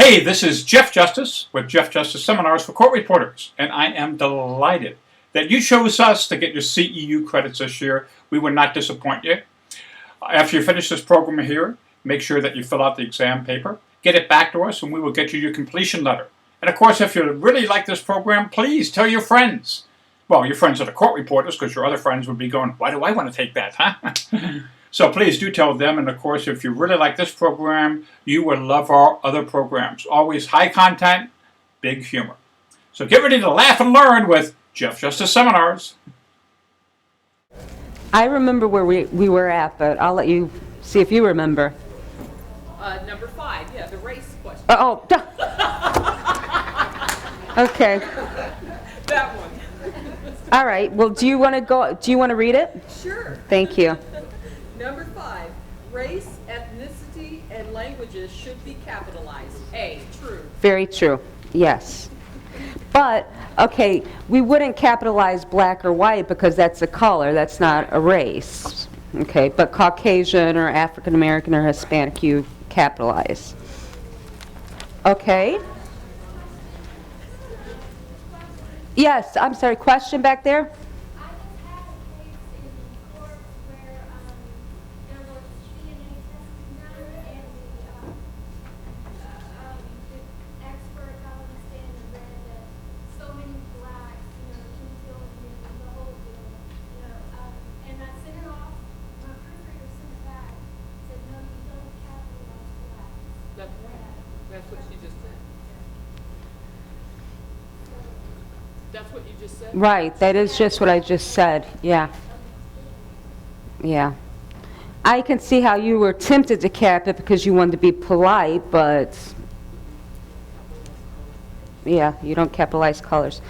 Hey, this is Jeff Justice with Jeff Justice Seminars for Court Reporters, and I am delighted that you chose us to get your CEU credits this year. We would not disappoint you. After you finish this program here, make sure that you fill out the exam paper, get it back to us, and we will get you your completion letter. And of course, if you really like this program, please tell your friends. Well, your friends are the court reporters, because your other friends would be going, why do I want to take that, huh? So please do tell them, and of course, if you really like this program, you will love our other programs. Always high content, big humor. So get ready to laugh and learn with Jeff Justice Seminars. I remember where we were at, but I'll let you see if you remember. Number 5, yeah, the race question. Oh, okay. That one. All right. Well, do you want to read it? Sure. Thank you. Number 5, race, ethnicity, and languages should be capitalized. A, true. Very true. Yes. But, okay, we wouldn't capitalize black or white because that's a color. That's not a race. Okay, but Caucasian or African American or Hispanic, you capitalize. Okay. Yes, I'm sorry, question back there? That's what she just said. That's what you just said? Right, that is just what I just said, yeah. Yeah. I can see how you were tempted to cap it because you wanted to be polite, but yeah, you don't capitalize colors.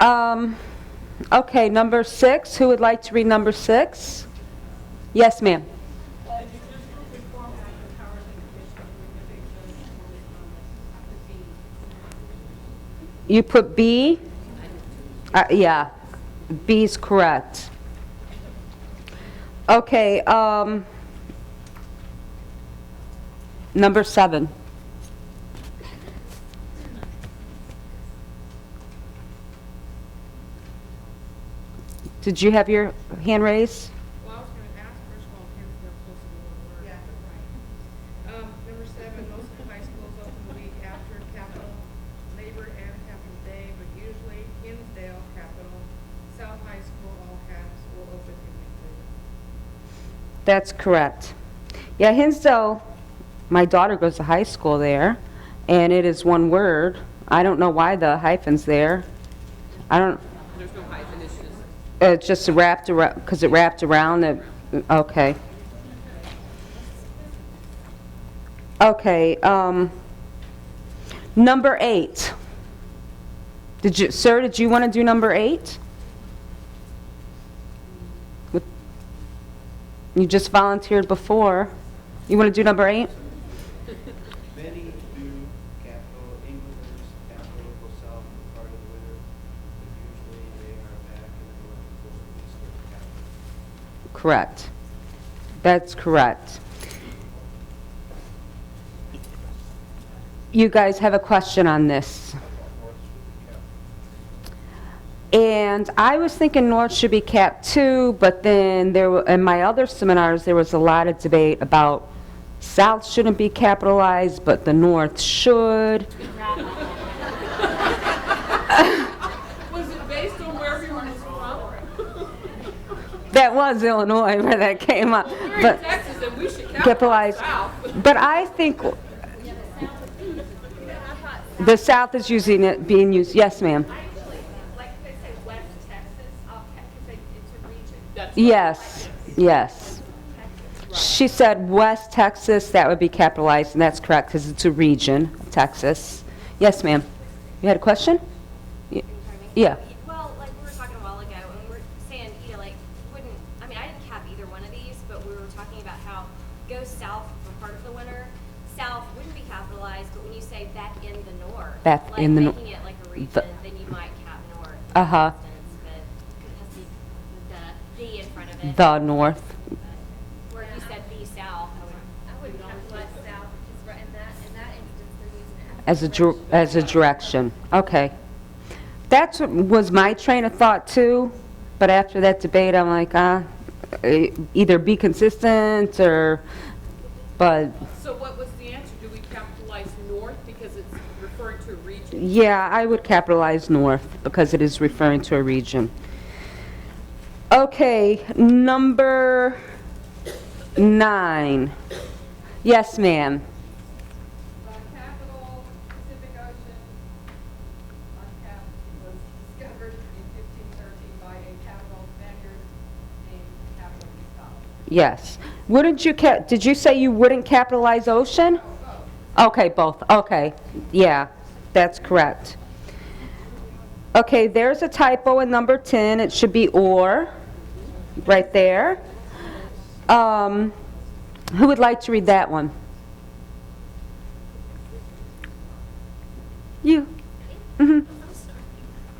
Okay, number 6, who would like to read number 6? Yes, ma'am. You put B? Yeah, B's correct. Okay, number 7. Did you have your hand raised? Well, I was going to ask, first of all, Kim's not supposed to be one word. Yeah. Right. Number 7, most of the high schools open the week after capital Labor and capital Day, but usually Hinsdale capital, South High School, all caps, will open in week later. That's correct. Yeah, Hinsdale, my daughter goes to high school there, and it is one word. I don't know why the hyphen's there. I don't... There's no hyphen, it's just... It's just wrapped around, because it wrapped around it. Okay. Okay, number 8. Sir, did you want to do number 8? You just volunteered before. You want to do number 8? Many do capital Englanders, capital go south for part of the winter, but usually they are back in the north and coastal east of the capital. Correct. That's correct. You guys have a question on this? And I was thinking North should be capped too, but then in my other seminars there was a lot of debate about South shouldn't be capitalized, but the North should. Was it based on where everyone was from? That was Illinois where that came up. We're in But Texas and we should capitalize. South. But I think the South is being used. Yes, ma'am. Like they say West Texas, because it's a region. That's Yes, yes. She said West Texas, that would be capitalized, and that's correct because it's a region of Texas. Yes, ma'am. You had a question? Yeah. Well, like we were talking a while ago, and we were saying, like, wouldn't, I mean, I didn't cap either one of these, but we were talking about how go south for part of the winter. South wouldn't be capitalized, but when you say back in the north, Back like in the making it like a region, then you might cap north. Uh-huh. For instance, but it has the D in front of it. The North. Where if you said the south, I would capitalize south, because right in that instance, they're using it As a direction, okay. That was my train of thought too, but after that debate, I'm like, either be consistent or, but, So what was the answer? Do we capitalize north because it's referring to a region? yeah, I would capitalize north because it is referring to a region. Okay, number 9. Yes, ma'am. Capital Pacific Ocean, uncapped, was discovered in 1513 by a capital Spaniard named Capital Cristal. Yes. Wouldn't you did you say you wouldn't capitalize ocean? Okay, both. Okay. Yeah, that's correct. Okay, there's a typo in number 10. It should be or, right there. Who would like to read that one? You.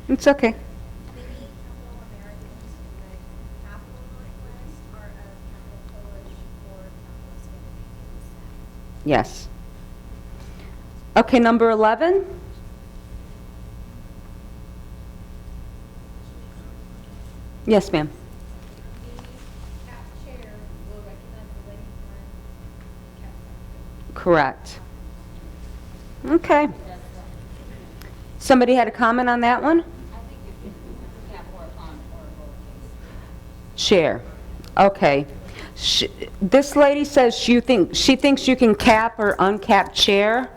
It's okay. Maybe capital Americans, like capital Northwest, or capital Polish or capital Scandinavian. Yes. Okay, number 11. Yes, ma'am. The cap chair will recognize the length time cap. Correct. Okay. Somebody had a comment on that one? Chair. Okay. This lady says she thinks you can cap or uncap chair.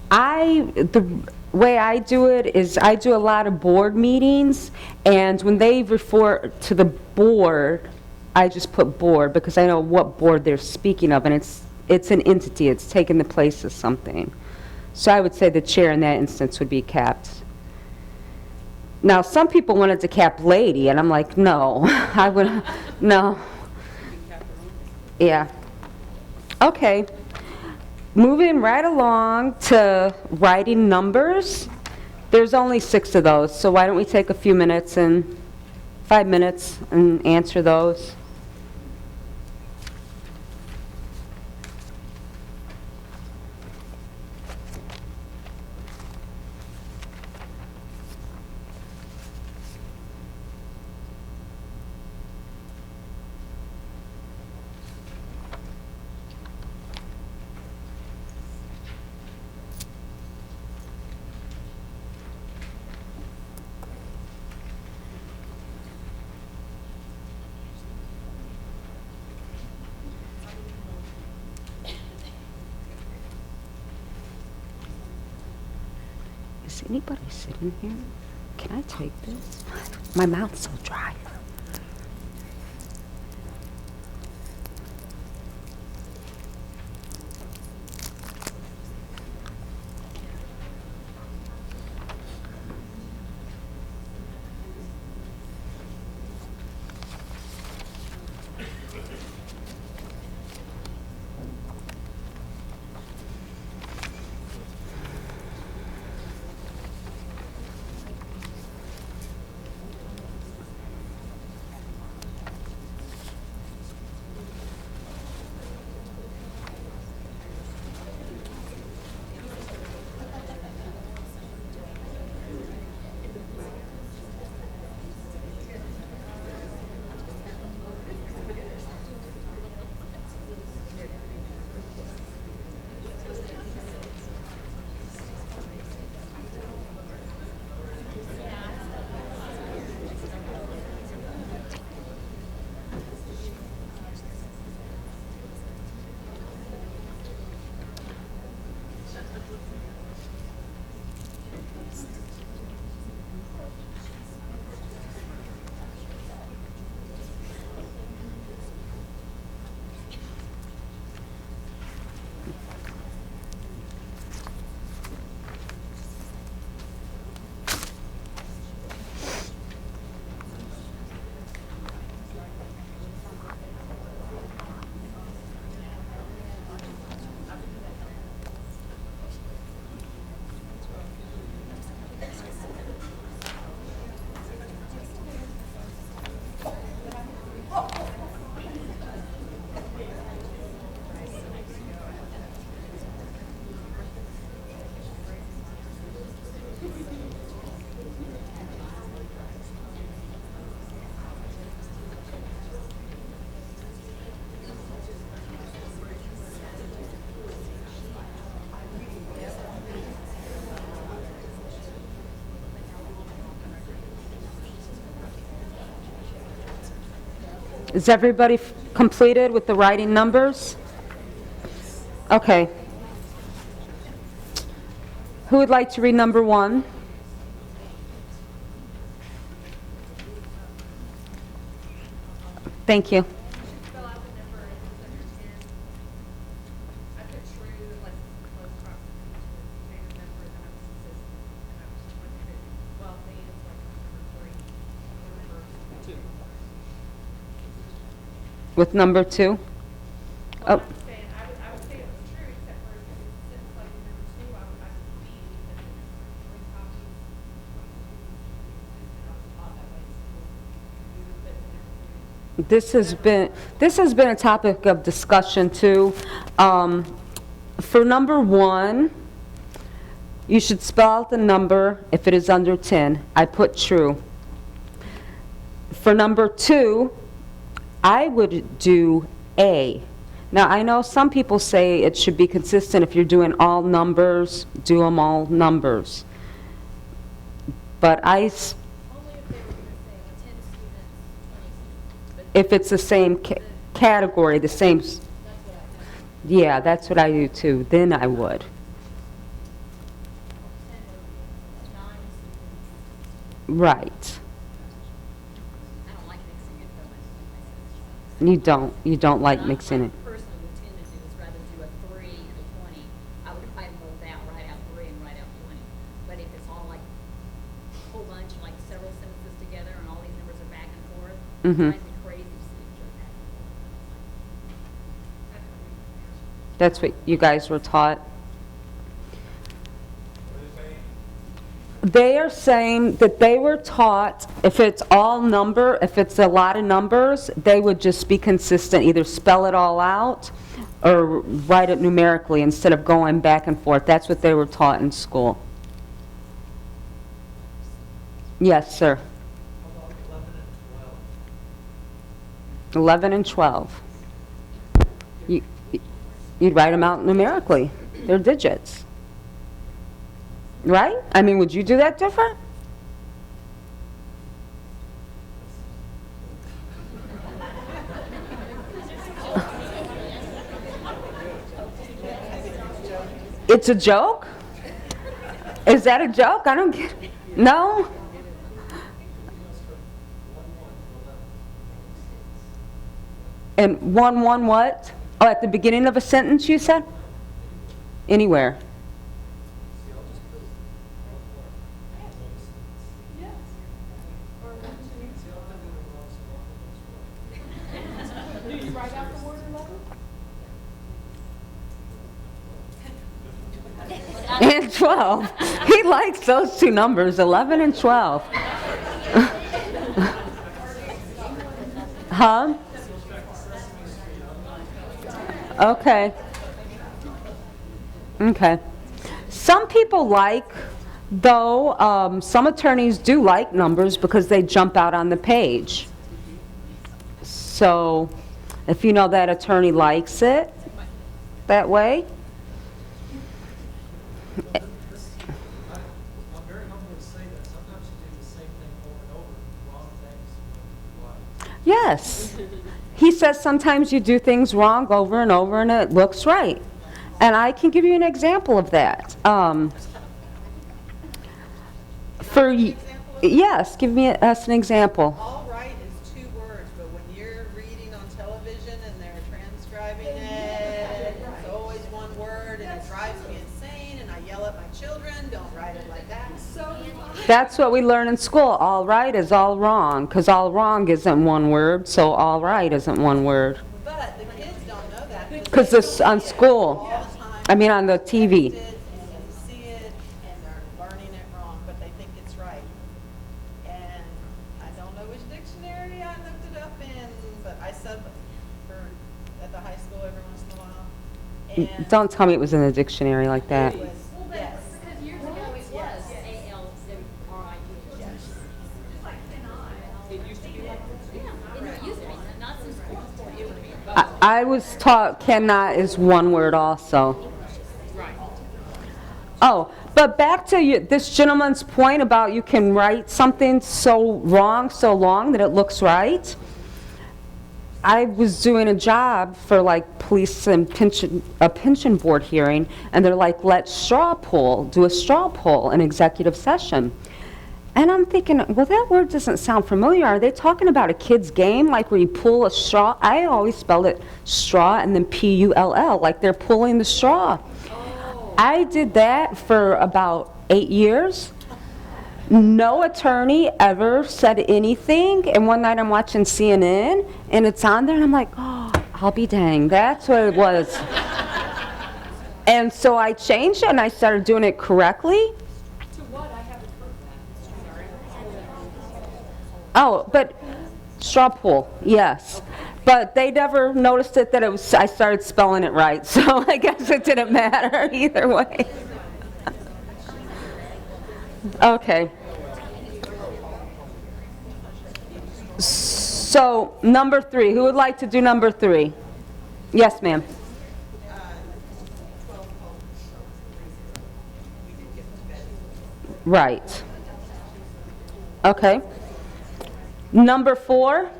The way I do it is I do a lot of board meetings, and when they refer to the board, I just put board because I know what board they're speaking of, and it's an entity. It's taking the place of something. So I would say the chair in that instance would be capped. Now, some people wanted to cap lady, and I'm like, no, I would, no. Yeah. Okay. Moving right along to writing numbers. There's only 6 of those, so why don't we take a few minutes 5 minutes and answer those. Is anybody sitting here? Can I take this? My mouth's so dry. Is everybody completed with the writing numbers? Okay. Who would like to read number 1? Thank you. Spell out the number if it's under 10. I put true unless it's a close proximity to a bigger number, then I was consistent. And I was trying to fit, well, then it's like number 3. Or number 2. With number 2? Well, Oh, I'm saying, I would say it was true, except for if it's like number 2, I would be, because it's 3 copies. And I was taught that way in school. We would put the number 3. this has been a topic of discussion too. For number 1, you should spell out the number if it is under 10. I put true. For number 2, I would do A. Now, I know some people say it should be consistent. If you're doing all numbers, do them all numbers. But Only if they were gonna say 10 students, 20 students. But if it's the same category, the same, that's what I know. yeah, that's what I do too, then I would. 10 would be 9 students. Right. I don't like mixing it though. You don't like What I mixing it. personally would tend to do is rather do a 3 and a 20. I would write them both out, write out 3 and write out 20. But if it's all like a whole bunch, like several sentences together and all these numbers are back and forth, it Mhm. drives me crazy to see it go back and forth. That's what you guys were taught. They are saying that they were taught, if it's all number, if it's a lot of numbers, they would just be consistent, either spell it all out or write it numerically instead of going back and forth. That's what they were taught in school. Yes, sir. How about 11 and 12? 11 and 12. You'd write them out numerically. They're digits. Right? I mean, would you do that different? It's a joke? Is that a joke? I don't get it. No? And 1 what? Oh, at the beginning of a sentence, you said? Anywhere. And 12. He likes those two numbers, 11 and 12. Huh? Okay. Okay. Some people like, though, some attorneys do like numbers because they jump out on the page. So, if you know that attorney likes it that way. I'm very humble to say that sometimes you do the same thing over and over, wrong things. Why? Yes. He says sometimes you do things wrong over and over and it looks right. And I can give you an example of that. Yes, give me us an example. All right is 2 words, but when you're reading on television and they're transcribing it, it's always 1 word, and it drives me insane, and I yell at my children, don't write it like that. That's what we learn in school. All right is all wrong, because all wrong isn't 1 word, so all right isn't 1 word. But the kids don't know that. Because it's on school. All the time. I mean on the TV. And they see it, and they're learning it wrong, but they think it's right. And I don't know which dictionary I looked it up in, but I sub at the high school every once in a while. And Don't tell me it was in the dictionary like that. it was, yes. Because years ago it was ALMRI. It used to be like Yeah, it used to be, not since school. I was taught cannot is 1 word also. Oh, but back to this gentleman's point about you can write something so wrong, so long that it looks right. I was doing a job for like police and a pension board hearing, and they're like, let's do a straw poll in executive session. And I'm thinking, well, that word doesn't sound familiar. Are they talking about a kid's game, like where you pull a straw? I always spelled it straw and then P-U-L-L, like they're pulling the straw. I did that for about 8 years. No attorney ever said anything. And one night I'm watching CNN, and it's on there, and I'm like, oh, I'll be dang, that's what it was. And so I changed it, and I started doing it correctly. Oh, but straw poll, yes. But they never noticed it that it was, I started spelling it right, so I guess it didn't matter either way. Okay. So, number 3, who would like to do number 3? Yes, ma'am. 12 polls. We did get to bed. Right. Okay. Number 4.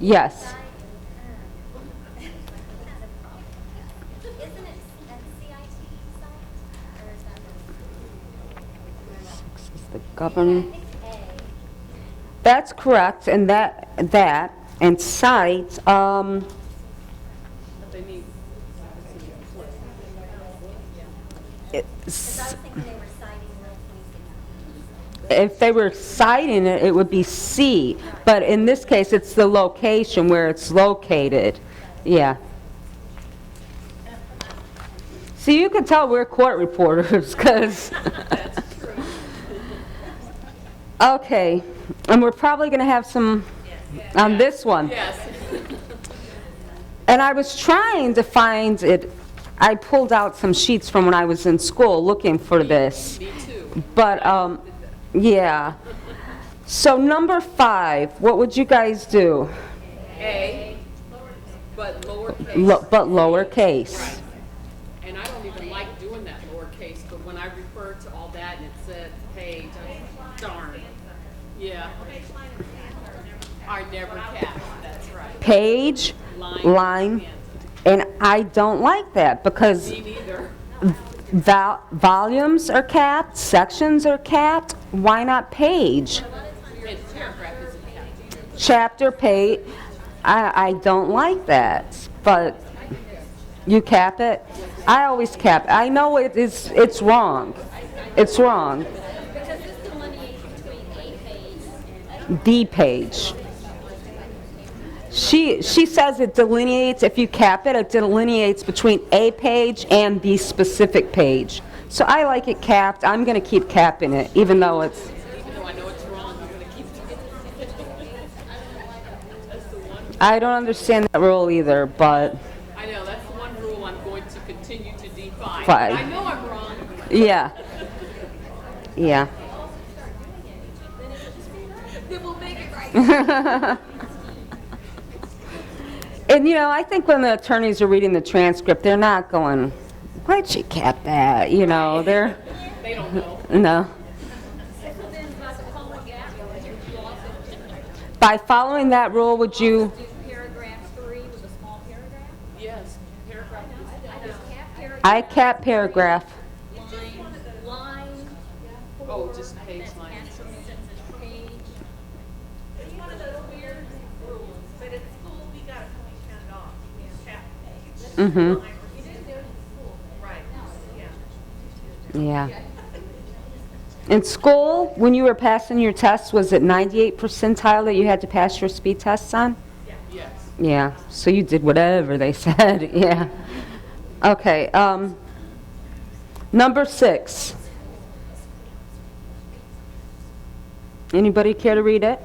Yes. Isn't it NCIT site, or is that? Is the governing. I think A. That's correct, and that and cite. Because I was thinking they were citing Rule 26. If they were citing it, it would be C. But in this case, it's the location where it's located. Yeah. See, you can tell we're court reporters, because... Okay, and we're probably going to have some on this one. Yes. And I was trying to find it. I pulled out some sheets from when I was in school looking for this. Me too. But, yeah. So number 5, what would you guys do? A, but lowercase. But lowercase. Right. And I don't even like doing that lowercase, but when I referred to all that and it said page, darn. Yeah. I never catch, that's right. Page, line, and I don't like that because Me neither. volumes are capped, sections are capped. Why not page? And paragraph isn't capped. Chapter, page. I don't like that, but you cap it? I always cap it. I know it's wrong. It's wrong. Because this delineates between A page and D page. She says it delineates, if you cap it, it delineates between A page and the specific page. So I like it capped. I'm going to keep capping it, even though it's... Even though I know it's wrong, I'm going to keep doing it. That's the one. I don't understand that rule either, but I know, that's the one rule I'm going to continue to define. Fine. I know I'm wrong. yeah. Yeah. Then we'll make it right. And you know, I think when the attorneys are reading the transcript, they're not going, why'd she cap that? You know, they're, They don't know. no. so then by the following gap, would you also By following that rule, would you, do paragraph 3 with a small paragraph? Yes, paragraph. I just cap paragraph. I cap paragraph. Line. Oh, just page That's line. actual sentence page. It's one of those weird rules, but at school, we got it when we turned off. Cap page. Mm-hmm. You didn't do it in school. Right, yeah. Yeah. In school, when you were passing your tests, was it 98 percentile that you had to pass your speed tests on? Yes. Yeah, so you did whatever they said, yeah. Okay, number 6. Anybody care to read it?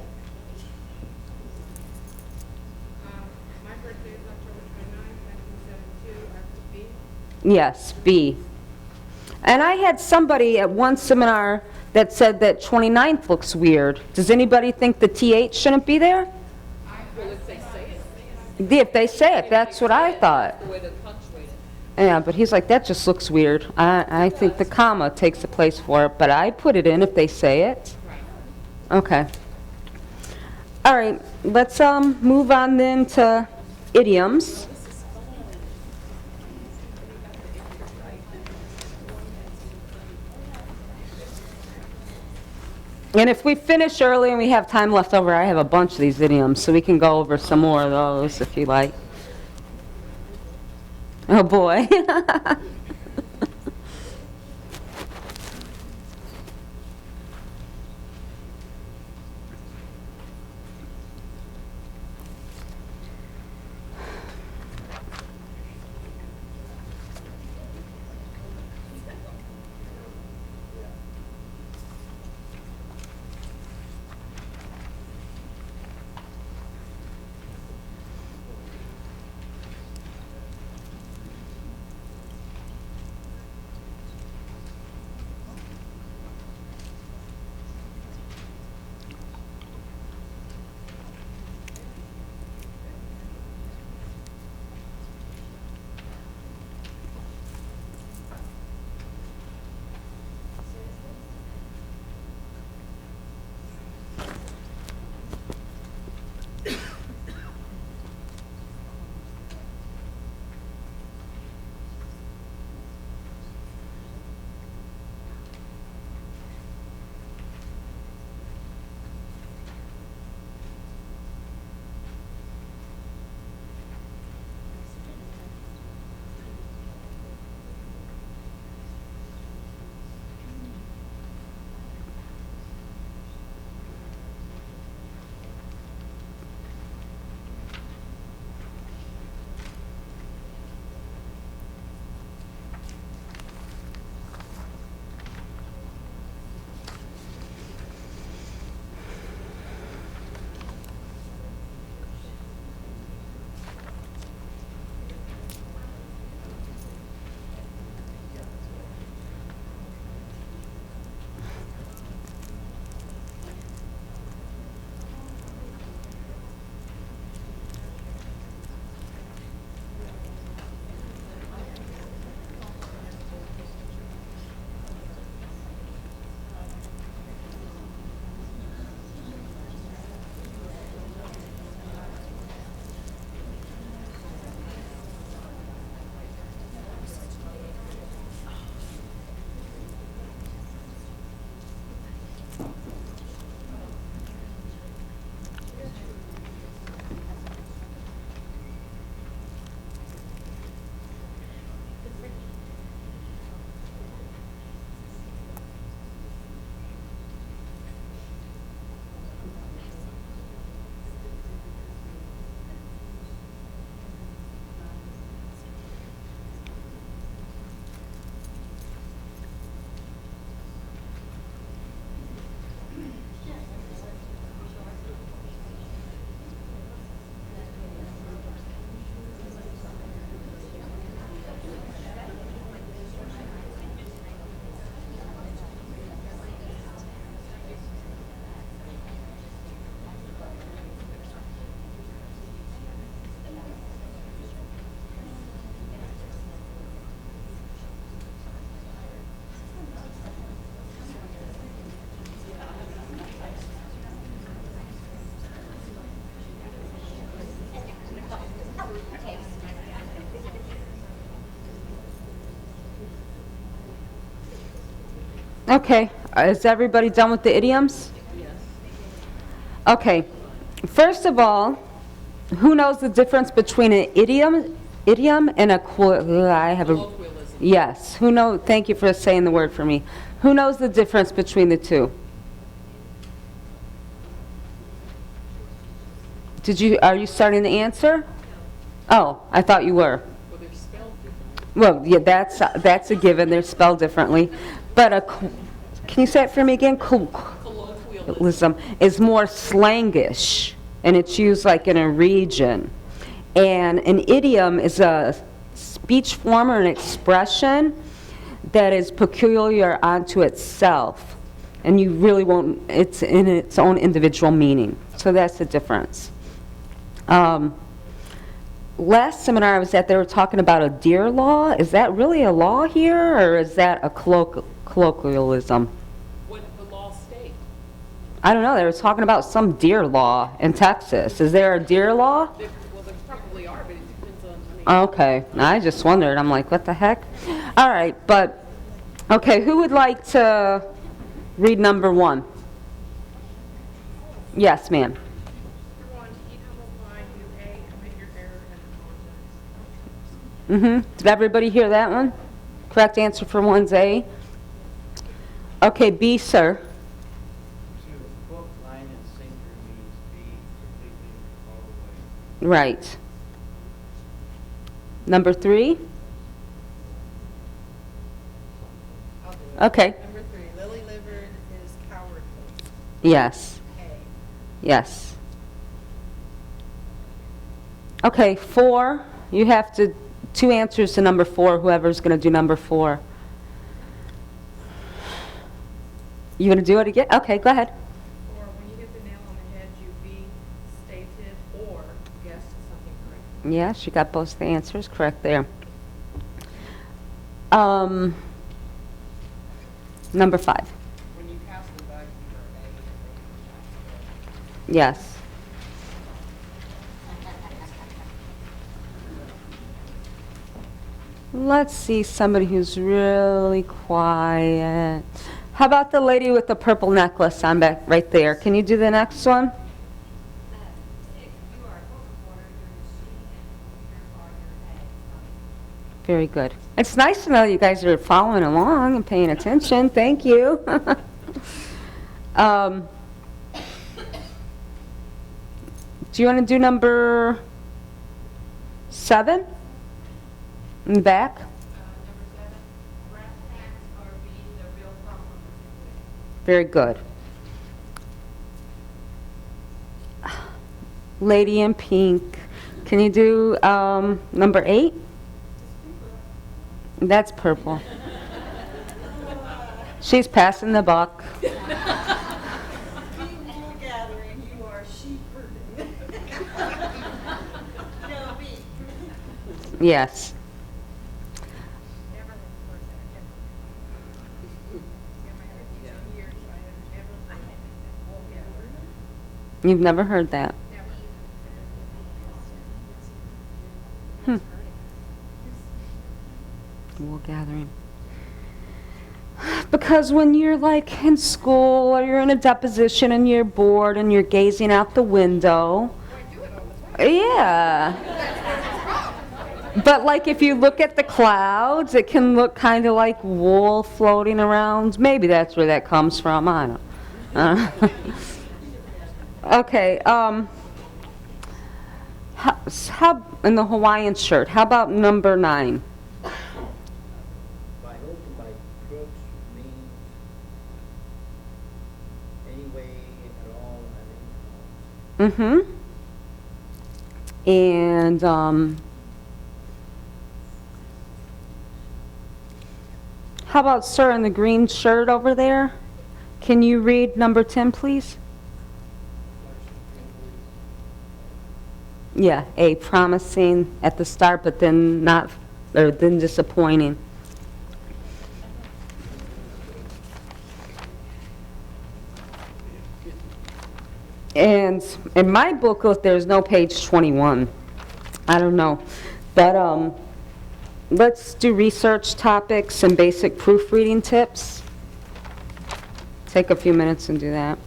My birthday is October 29th, 1972, Article B. Yes, B. And I had somebody at one seminar that said that 29th looks weird. Does anybody think the TH shouldn't be there? Well, if they say it. If they say it, that's what I thought. The way they're punctuated. Yeah, but he's like, that just looks weird. I think the comma takes the place for it, but I put it in if they say it. Okay. All right, let's move on then to idioms. And if we finish early and we have time left over, I have a bunch of these idioms, so we can go over some more of those if you like. Oh, boy. Okay, is everybody done with the idioms? Yes. Okay, first of all, who knows the difference between an idiom and a yes, who knows, thank you for saying the word for me. Who knows the difference between the two? Are you starting to answer? Oh, I thought you were. Well, they're spelled differently. Well, yeah, that's a given, they're spelled differently. But can you say it for me again? Colloquialism is more slangish, and it's used like in a region. And an idiom is a speech form or an expression that is peculiar unto itself. And you really won't, it's in its own individual meaning. So that's the difference. last seminar I was at, they were talking about a deer law. Is that really a law here, or is that a colloquialism? What did the law state? I don't know, they were talking about some deer law in Texas. Is there a deer law? Well, there probably are, but it depends on, I mean. Okay, I just wondered, I'm like, what the heck? All right, but, okay, who would like to read number 1? Yes, ma'am. Number 1, eat humble pie, do A, admit your error, and apologize. Did everybody hear that one? Correct answer for 1's A. Okay, B, sir. To hook, line, and sinker means be completely all the way. Right. Number 3? I'll do it. Okay. Number 3, lily-livered is cowardly. Yes. A. Yes. Okay, 4. You have to, 2 answers to number 4, whoever's going to do number 4. You going to do it again? Okay, go ahead. Or when you hit the nail on the head, you B, stated, or guessed something correct. Yeah, she got both the answers correct there. Number 5. When you pass the buck, you are A. Yes. Let's see somebody who's really quiet. How about the lady with the purple necklace on back right there? Can you do the next one? 6, you are a court reporter, you're a she, and you're A. Very good. It's nice to know you guys are following along and paying attention. Thank you. Do you want to do number 7? In the back? Number 7, brass tacks are being the real problem of the situation. Very good. Lady in pink. Can you do number 8? That's purple. She's passing the buck. Be wool gathering, you are sheep herding. No, B. Yes. Never had to work that, ever. Never had it in years, I have never heard that. Well, yeah. You've never heard that. Never. Wool gathering. Because when you're like in school or you're in a deposition and you're bored and you're gazing out the window. Yeah. But like if you look at the clouds, it can look kind of like wool floating around. Maybe that's where that comes from. I don't know. Okay. How in the Hawaiian shirt? How about number 9? By hook and by crooks means any way at all at any cost. And how about sir in the green shirt over there? Can you read number 10, please? Yeah, A, promising at the start, but then not, or then disappointing. And in my booklet, there's no page 21. I don't know. But let's do research topics and basic proofreading tips. Take a few minutes and do that.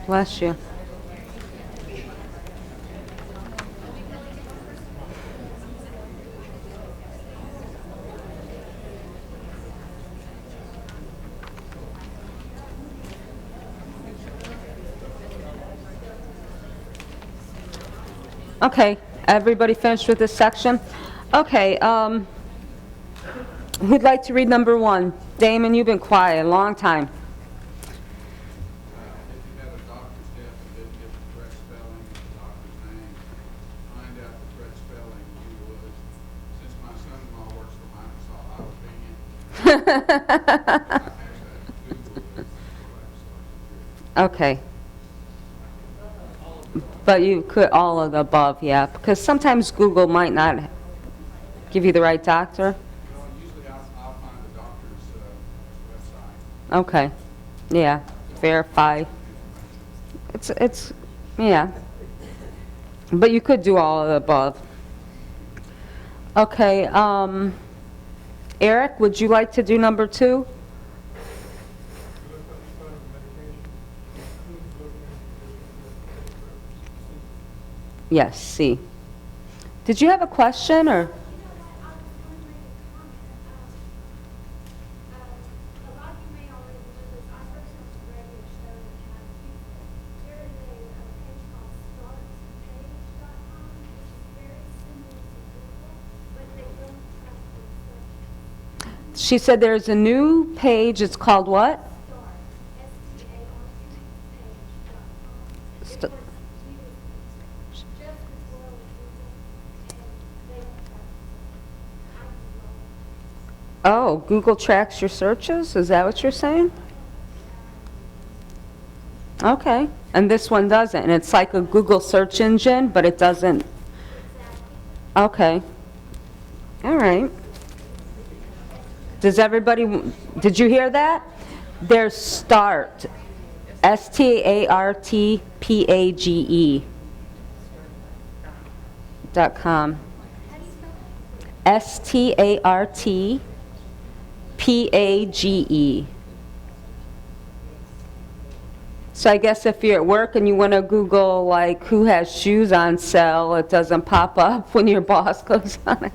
Bless you. Okay, everybody finished with this section? Okay, who'd like to read number 1? Damon, you've been quiet a long time. If you had a doctor's death and didn't get the correct spelling of the doctor's name, find out the correct spelling, you would. Since my son-in-law works for Microsoft, I was being in. I actually had to Google this before I started. Okay. But you could all of the above, yeah, because sometimes Google might not give you the right doctor. Well, usually I'll find the doctor's website. Okay, yeah, verify. It's, yeah. But you could do all of the above. Okay, Eric, would you like to do number 2? Yes, C. Did you have a question, or? She said there's a new page, it's called what? St- Oh, Google tracks your searches? Is that what you're saying? Okay, and this one doesn't, and it's like a Google search engine, but it doesn't. Okay. All right. Did you hear that? There's START, STARTPAGE .com. STARTPAGE. So I guess if you're at work and you want to Google like who has shoes on sale, it doesn't pop up when your boss goes on it.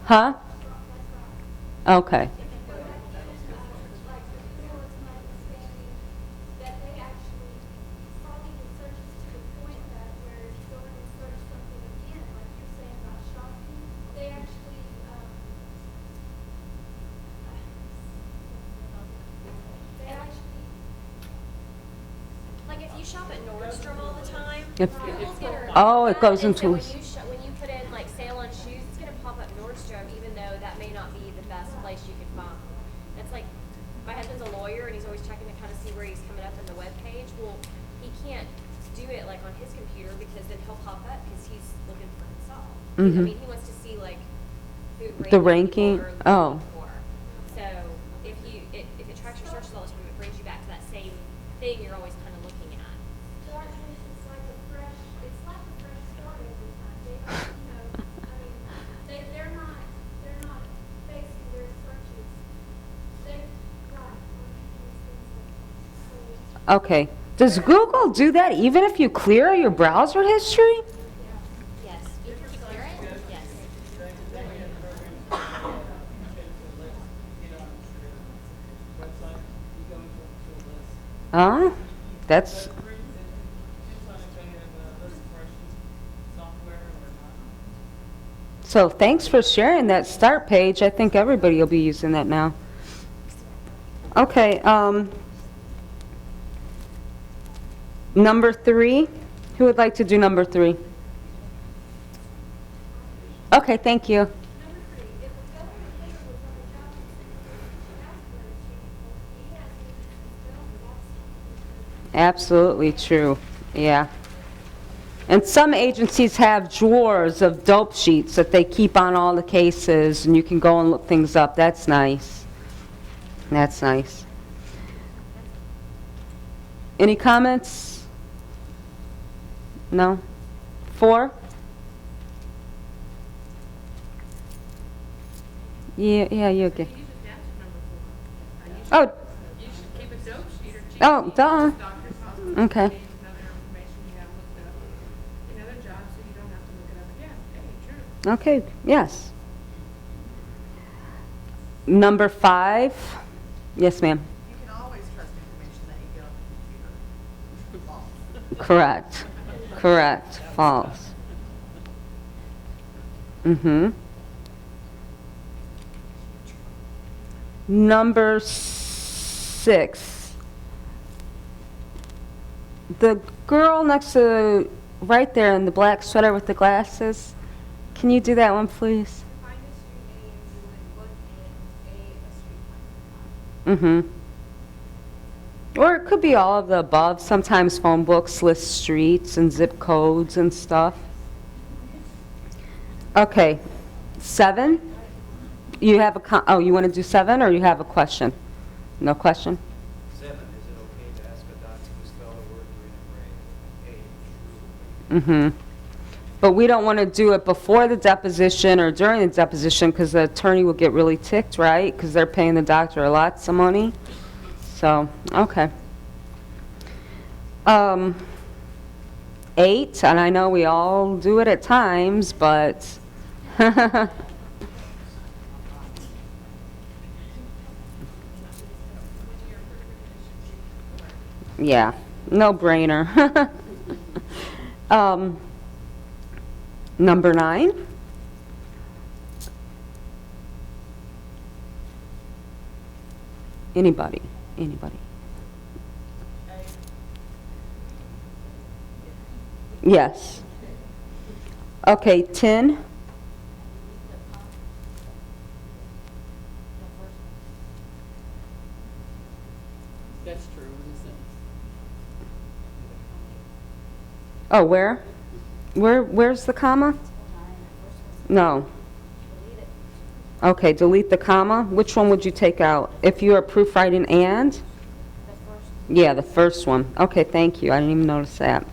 Huh? Okay. Like if you shop at Nordstrom all the time, If- Google's gonna Oh, it that, goes and so into- when you put in like sale on shoes, it's gonna pop up Nordstrom, even though that may not be the best place you could find. It's like my husband's a lawyer and he's always checking to kind of see where he's coming up in the web page. Well, he can't do it like on his computer because then he'll pop up because he's looking for himself. I Mhm. mean, he wants to see like who The ranking ranking? people are Oh. looking for. So if it tracks your searches all the time, it brings you back to that same thing you're always kind of looking at. It's like a fresh start every time. They don't, they're not basing their searches. They, right, on things like Okay. Does Google do that even if you clear your browser history? Yes. You can clear it? Yes. Huh? That's, so thanks for sharing that start page. I think everybody will be using that now. Okay, number 3. Who would like to do number 3? Okay, thank you. Number 3, if a government leader was on the job description, he has to spell that. Absolutely true, yeah. And some agencies have drawers of dope sheets that they keep on all the cases, and you can go and look things up. That's nice. That's nice. Any comments? No? 4? Yeah, you're okay. You just answered number 4. Oh, You should keep a dope sheet Oh, duh. Doctor's hospital Okay. names and other information you have looked up in other jobs, so you don't have to look it up again. Hey, true. Okay, yes. Number 5. Yes, ma'am. You can always trust information that you get on the computer. False. Correct. Correct. False. Mm-hmm. Number 6. The girl next to, right there in the black sweater with the glasses. Can you do that one, please? Find a street name, you would look in a street number. Mm-hmm. Or it could be all of the above. Sometimes phone books list streets and zip codes and stuff. Okay, 7. You have a, oh, you want to do 7 or you have a question? No question? 7, is it okay to ask a doctor to spell a word during a break? A, true. Mm-hmm. But we don't want to do it before the deposition or during the deposition because the attorney will get really ticked, right? Because they're paying the doctor lots of money. So, okay. 8, and I know we all do it at times, but yeah, no brainer. Number 9. Anybody? Yes. Okay, 10. That's true, in a sense. Oh, where? Where's the comma? No. Okay, delete the comma. Which one would you take out? If you are proofwriting and? Yeah, the first one. Okay, thank you. I didn't even notice that.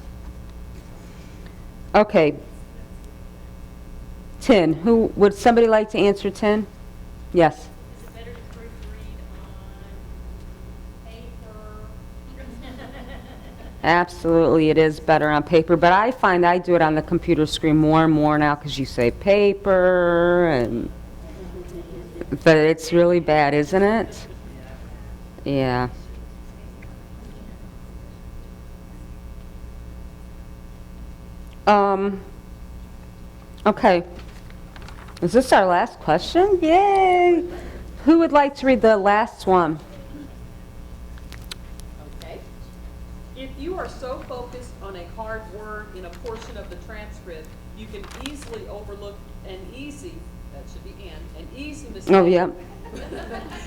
Okay. 10. Who would somebody like to answer 10? Yes. Is it better to proofread on paper? Absolutely, it is better on paper, but I find I do it on the computer screen more and more now because you say paper, and but it's really bad, isn't it? Yeah. Okay. Is this our last question? Yay! Who would like to read the last one? Okay. If you are so focused on a hard word in a portion of the transcript, you can easily overlook an easy, that should be an easy mistake. Oh, yeah.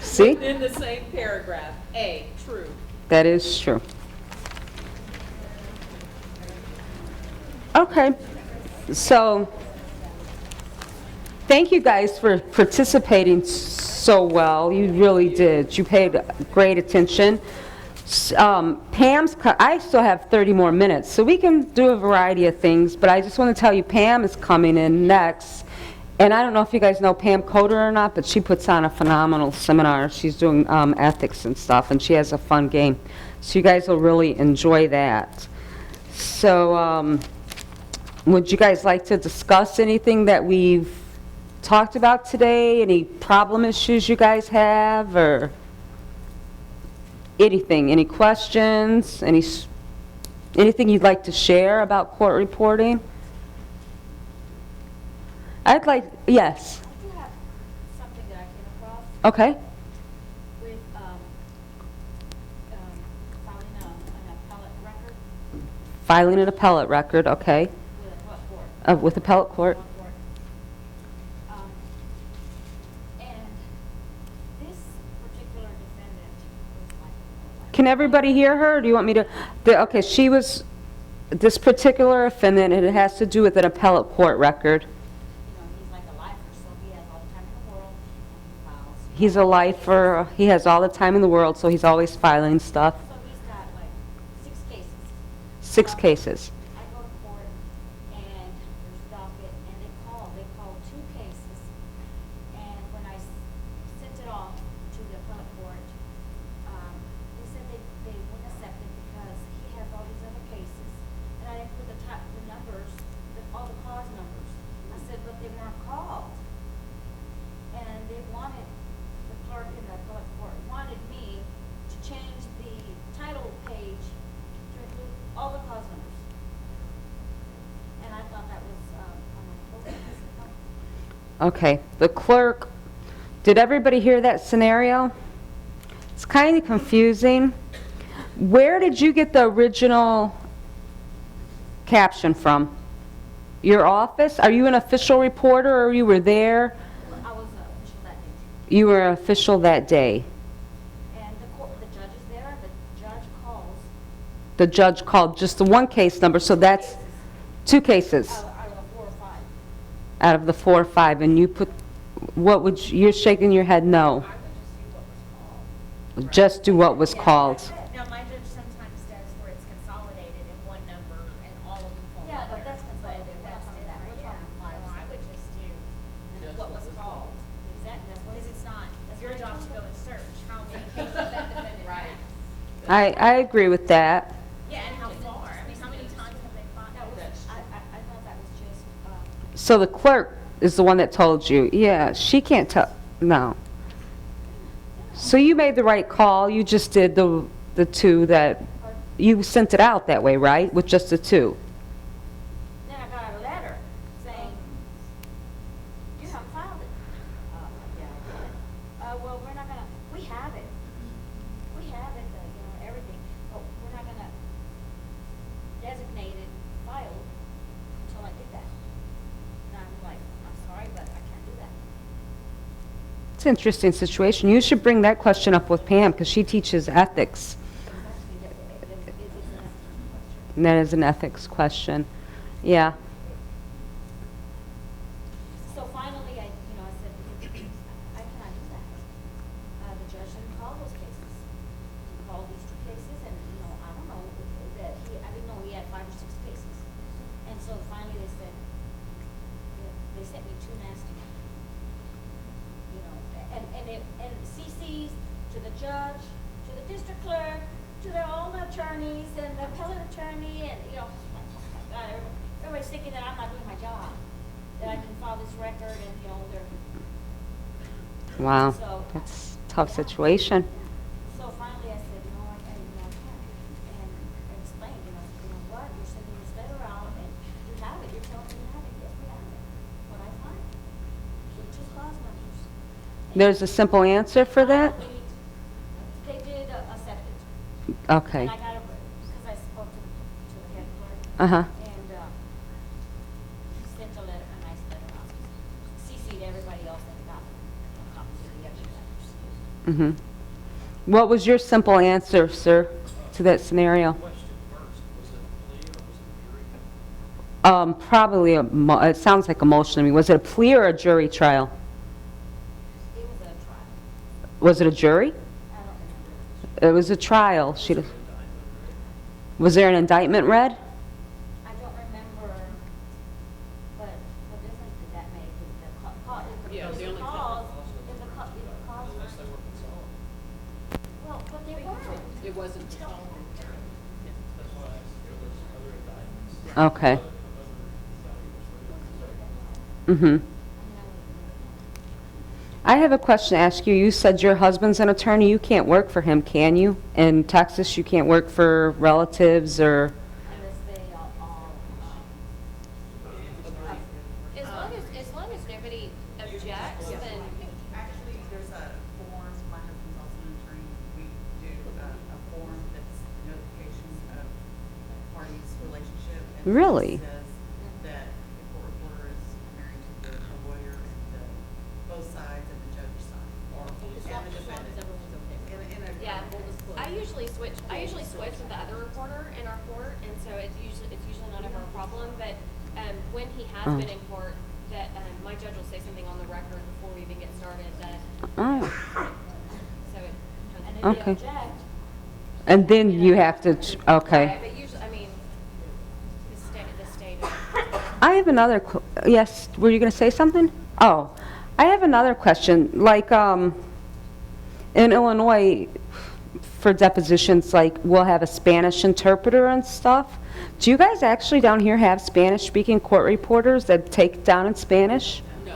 See? Within the same paragraph. A, true. That is true. Okay. So, thank you guys for participating so well. You really did. You paid great attention. I still have 30 more minutes, so we can do a variety of things, but I just want to tell you Pam is coming in next. And I don't know if you guys know Pam Coder or not, but she puts on a phenomenal seminar. She's doing ethics and stuff, and she has a fun game. So you guys will really enjoy that. So, would you guys like to discuss anything that we've talked about today? Any problem issues you guys have, or anything? Any questions? Anything you'd like to share about court reporting? Yes. I do have something that I came across Okay. with filing an appellate record Filing an appellate record, okay. with a court. With appellate court. Court. And this particular defendant was like, Can everybody hear her, or do you want me to? Okay, she was, this particular defendant, and it has to do with an appellate court record. he's like a lifer, so he has all the time in the world, and he files. He's a lifer, he has all the time in the world, so he's always filing stuff. So he's got like 6 cases. 6 cases. I go to court, and there's a docket, and they called 2 cases. And when I sent it off to the appellate court, they said they wouldn't Okay, the clerk, did everybody hear that scenario? It's kind of confusing. Where did you get the original caption from? Your office? Are you an official reporter or you were there? I was official that day. You were an official that day. And the judge is there, the judge calls The judge called just the one case number, so that's 2 cases out of 4 or 5. out of the 4 or 5, and you put, what would, you're shaking your head no. Just do what was called. Now, my judge sometimes does where it's consolidated in one number and all of them fall Yeah, under. but that's consolidated. We're not That's talking about that. We're different, talking yeah. No, I would just do what was called. Because it's not, it's your job to go and search how many cases that defendant has. I agree with that. Yeah, and how far, I mean, how many times have they fought? I thought that was just, So the clerk is the one that told you, yeah, she can't tell, no. So you made the right call, you just did the 2 that, you sent it out that way, right? With just the 2? then I got a letter saying, you haven't filed it. Well, we're not gonna, we have it. We have it, everything, but we're not gonna designate it filed until I did that. And I'm like, I'm sorry, but I can't do that. It's an interesting situation. You should bring that question up with Pam, because she teaches ethics. And that is an ethics question. Yeah. So finally, I said, I cannot do that. The judge didn't call those cases. He called these 2 cases, and, I don't know, I didn't know he had 5 or 6 cases. And so finally they said, they sent me 2 nasty ones. And CCs to the judge, to the district clerk, to their own attorneys and the appellate attorney, and, oh my God, everybody's thinking that I'm not doing my job, that I can file this record and, they're. Wow, So- that's a tough situation. So finally I said, I can't. And I explained, what, you're sending this letter out and you have it, you're telling me you have it, yes, we have it. But I find it. With 2 clause numbers. There's a simple answer for that? They did accept it. Okay. And I got it, because I spoke to the head clerk. Uh-huh. And, sent a letter, a nice letter out. CC'd everybody else that got copies of the other letters. Mm-hmm. What was your simple answer, sir, to that scenario? Question first, was it a plea or was it a jury? Probably, it sounds like a motion to me. Was it a plea or a jury trial? It was a trial. Was it a jury? I don't remember. It was a trial. Was there an indictment read? I don't remember, but what difference did that make? Yeah, the only cause, difference if the cause Unless they were consolidated. well, but they weren't. It wasn't. That's why I asked if there was other indictments. Okay. Other Mm-hmm. I have a question to ask you. You said your husband's an attorney. You can't work for him, can you? In Texas, you can't work for relatives or... Unless they all, As long as nobody objects, then. Actually, there's a form, my husband's also an attorney, we do a form that's notification of parties' relationship. And it Really? says that the court reporter is married to the lawyer and both sides and the judge's side. And the defendant. In a Yeah, full disclosure. I usually switch with the other reporter in our court, and so it's usually not ever a problem, but, when he has been in court, that, my judge will say something on the record before we even get started, that, Oh, so it. and if Okay. they object, and then you have to... Okay. Right, but usually, I mean, the state. I have another... Yes, were you going to say something? Oh, I have another question. Like, in Illinois, for depositions, like, we'll have a Spanish interpreter and stuff. Do you guys actually down here have Spanish-speaking court reporters that take down in Spanish? No.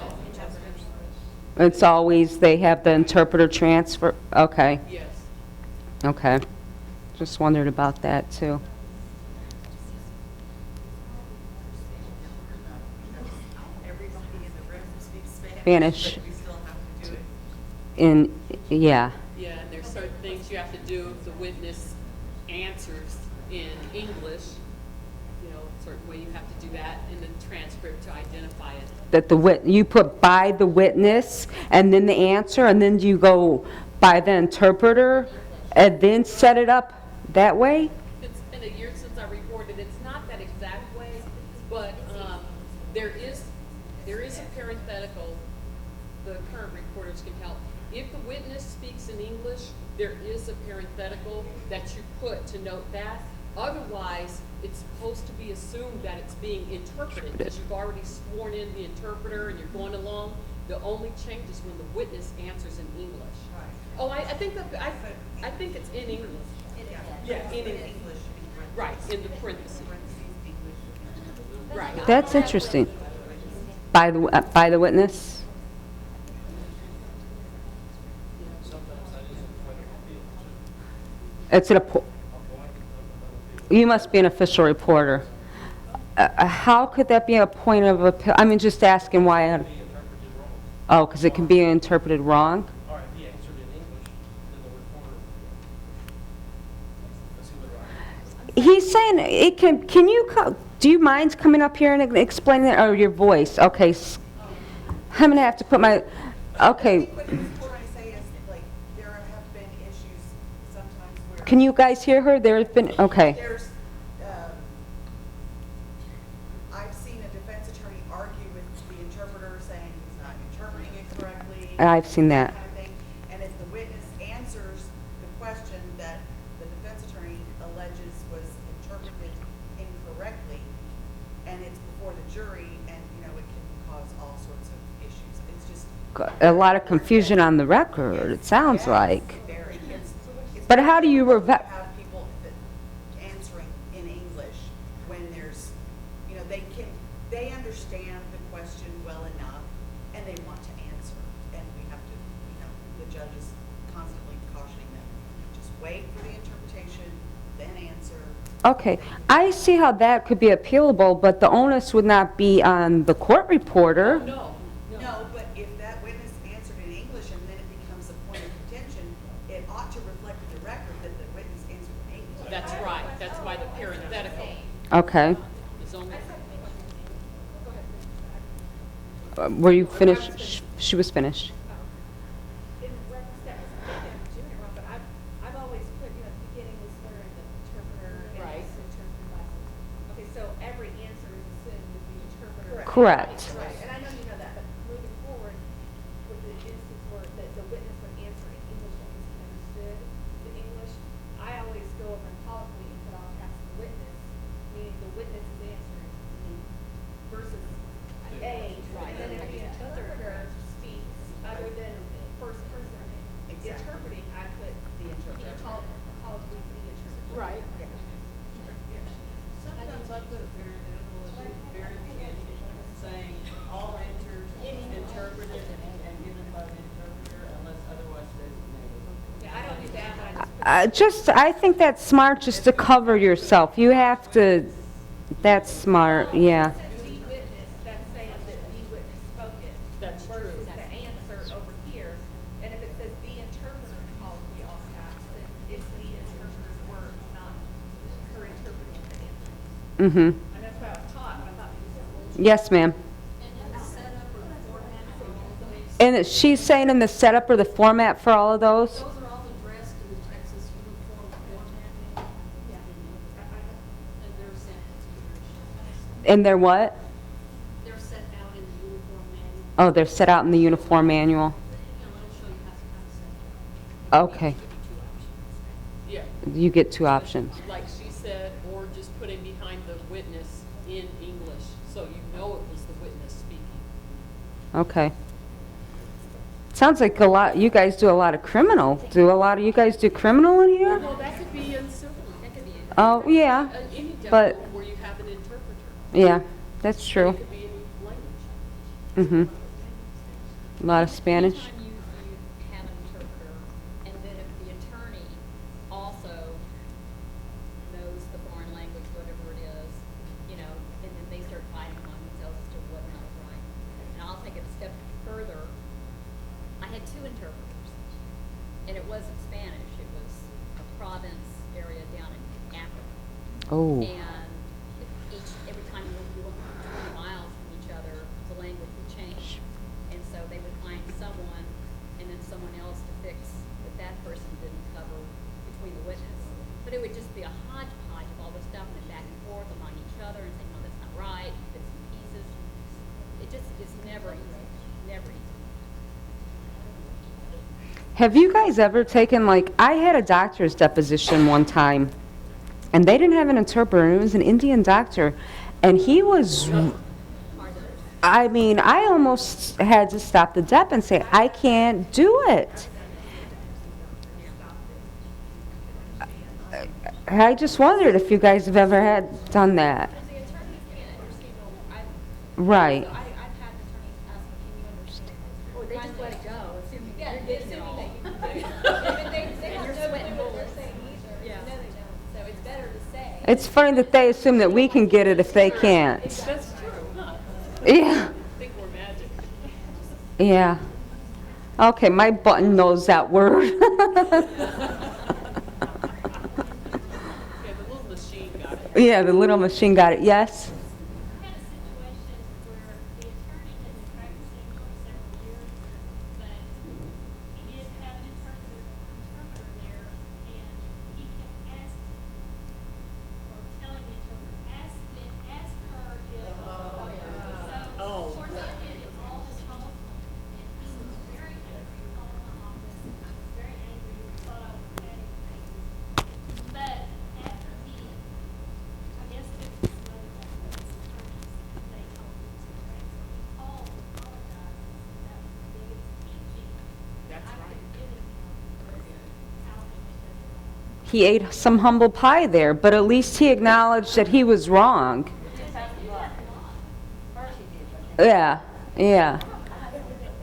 It's always, they have the interpreter transfer? Okay, Yes. okay. Just wondered about that, too. Everybody in the room speaks Spanish. Spanish But we still have to do it. in, yeah. Yeah, and there's certain things you have to do if the witness answers in English. You know, a certain way you have to do that in the transcript to identify it. That you put by the witness, and then the answer, and then you go by the interpreter, and then set it up that way? It's been a year since I reported. It's not that exact way, but there is a parenthetical the current reporters can help. If the witness speaks in English, there is a parenthetical that you put to note that. Otherwise, it's supposed to be assumed that it's being interpreted because you've already sworn in the interpreter and you're going along. The only change is when the witness answers in English. Right. Oh, I think I think it's in English. Yeah, in English. Right, in the parentheses. Right. That's interesting. By the witness? It's you must be an official reporter. How could that be a point of appeal? I mean, just asking why. Oh, because it can be interpreted wrong? All right, he answered in English, then the reporter. Let's see what it He's saying it can you, do you mind coming up here and explaining it, or your voice? Okay, I'm gonna have to put my, okay. What he was trying to say is, like, there have been issues sometimes where. Can you guys hear her? There's been, okay. There's, I've seen a defense attorney argue with the interpreter saying he's not interpreting it correctly. I've seen that. Kind of thing. And if the witness answers the question that the defense attorney alleges was interpreted incorrectly, and it's before the jury, and, you know, it can cause all sorts of issues. It's just. A lot of confusion on the record, it sounds like. Very. But how do you have people that answering in English when there's, you know, they understand the question well enough and they want to answer. And we have to, you know, the judge is constantly cautioning them, just wait for the interpretation, then answer. Okay, I see how that could be appealable, but the onus would not be on the court reporter. No. No, but if that witness answered in English and then it becomes a point of contention, it ought to reflect in the record that the witness answered in English. That's right. That's why the parenthetical Okay. is only. Were you finished? She was finished. In reference to that, I'm doing it wrong, but I've always put, you know, at the beginning was swearing the interpreter and Right. it's interpreted by someone. Okay, so every answer is assumed with the interpreter. Correct. Right, and I know you know that, but moving forward, with the instance where the witness would answer in English and he understood the English, I always go over and colloquy and put all caps the witness, meaning the witness is answering versus A, and then if the interpreter speaks other than first person interpreting, I put the interpreter, colloquy for the interpreter. Right. Sometimes I put a parenthetical at the very beginning saying all answers interpreted and given by the interpreter unless otherwise designated. Yeah, I don't do that, but I just put. I think that's smart just to cover yourself. You have to, that's smart, yeah. It says the witness, that's saying that the witness spoke it. That's true. Versus the answer over here. And if it says the interpreter colloquy all caps, then it's the interpreter's words, not her interpreting the answer. Mm-hmm. And that's what I was taught, but I thought it was. Yes, ma'am. And she's saying in the setup or the format for all of those? Those are all addressed in the Texas Uniform Format, and they're sent to And they're what? they're set out in the uniform manual. Oh, they're set out in the uniform manual. You know, it'll show you how to set it up. Okay. Yeah. You get two options. Like she said, or just putting behind the witness in English, so you know it was the witness speaking. Okay. Sounds like a lot, you guys do a lot of criminal. Do a lot of you guys do criminal in here? Well, that could be in civil. That could be in. Oh, yeah, Any but, definite where you have an interpreter. yeah, that's It true. could be in language. Mm-hmm. A lot of Spanish. Anytime you have an interpreter, and then if the attorney also knows the foreign language, whatever it is, you know, and then they start fighting among themselves as to whether or not it's right. And I'll take it a step further Oh. And every time you went 20 miles from each other, the language would change. And so they would find someone and then someone else to fix what that person didn't cover between the witness. But it would just be a hodgepodge of all this stuff and then back and forth among each other and saying, no, that's not right, bits and pieces. It just is never easy, never easy. Have you guys ever taken, like, I had a doctor's deposition one time, and they didn't have an interpreter, and it was an Indian doctor, and he was, I mean, I almost had to stop the dep and say, I can't do it. I just wondered if you guys have ever done that. Because the attorneys can't understand, Right. I've had attorneys ask me, can you understand? Or they just let it go, assuming Yeah, you're getting it all. They And don't you're know sweating what they're bullets. saying either. Yeah. No, they don't. So it's better to say. It's funny that they assume that we can get it if they can't. That's true. Yeah. I think we're magic. Yeah. Okay, my button knows that word. Yeah, the little machine got it. Yeah, the little machine got it. Yes? We had a situation where the attorney had been practicing for several years, but he didn't have an interpreter there, and he kept asking, or telling the interpreter, ask her if, so, of course, I did it all this whole, and he was very angry, he called my office, he was very angry, he thought I was adding things. But after he, I guess it was some other attorneys, they told him to correct, so he called and apologized, and that was the biggest teaching That's I right. could give him, was how he was doing it wrong. He ate some humble pie there, but at least he acknowledged that he was wrong. Yeah, yeah.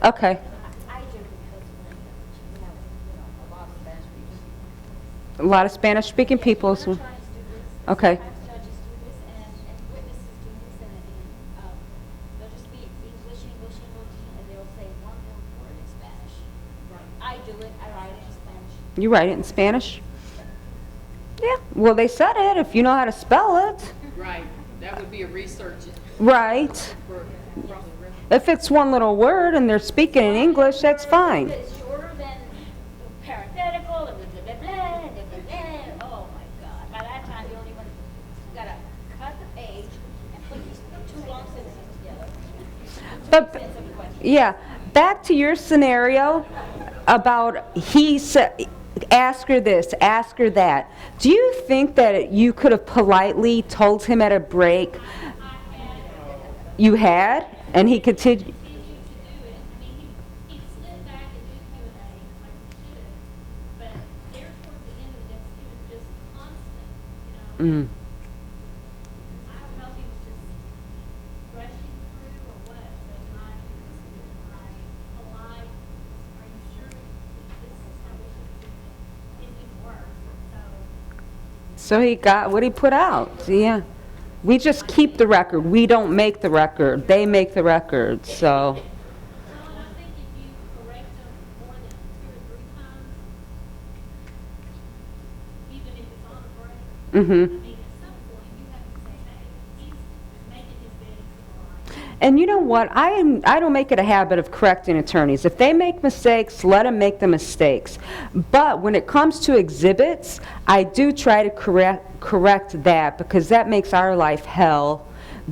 Okay. A lot of Spanish-speaking people. So. Okay. Judges do this and witnesses do this and they'll just speak English, and they'll say one word in Spanish. I do it, I write it in Spanish. You write it in Spanish? Yeah. Well, they said it if you know how to spell it. Right, that would be a research Right. for probably. If it's one little word and they're speaking in English, that's fine. It's shorter than parenthetical, and blah, blah, blah, blah, blah, blah. Oh my God. By that time, you only want, you gotta cut the page and put these two long sentences together. But, yeah, back to your scenario about he said, ask her this, ask her that. Do you think that you could have politely told him at a break, you had, and he continued? Continue to do it. I mean, he'd slip back and do Q&A like he should, but there towards the end of the day, he was just constant, you know. Mm. I don't know if he was just rushing through or what, but my polite, are you sure this is how we should do it? It didn't work, so. So he got what he put out, yeah. We just keep the record, we don't make the record, they make the record, so. Well, and I think if you correct them more than 2 or 3 times, even if it's on a break, I Mm-hmm. mean, at some point, you have to say, hey, he's making his bed, he's all right. And you know what, I don't make it a habit of correcting attorneys. If they make mistakes, let them make the mistakes. But when it comes to exhibits, I do try to correct that, because that makes our life hell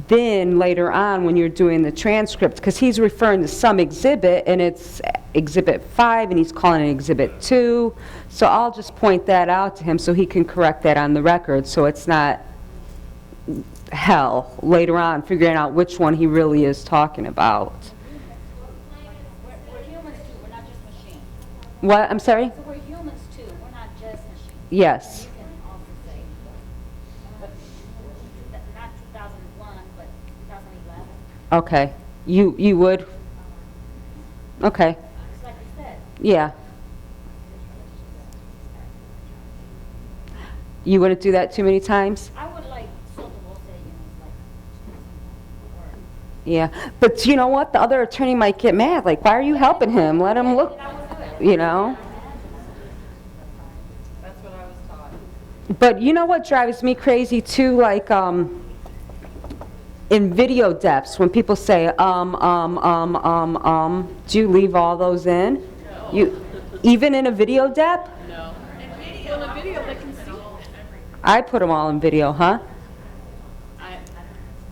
then later on when you're doing the transcript, because he's referring to some exhibit and it's exhibit 5 and he's calling it exhibit 2. So I'll just point that out to him so he can correct that on the record, so it's not hell later on figuring out which one he really is talking about. We're humans too, we're not just machines. What? I'm sorry? So we're humans too, we're not just machines. Yes. You can also say, not 2001, but 2011. Okay. You would? Okay. It's like you said. Yeah. You wouldn't do that too many times? I would like, sort of will say, like, or, Yeah. But you know what? The other attorney might get mad. Like, why are you helping him? Let him look, you know? That's what I was taught. But you know what drives me crazy too, like, in video depths, when people say, do you leave all those in? You, even in a video depth? No. Well, in a video, they can see. I put them all in video, huh? I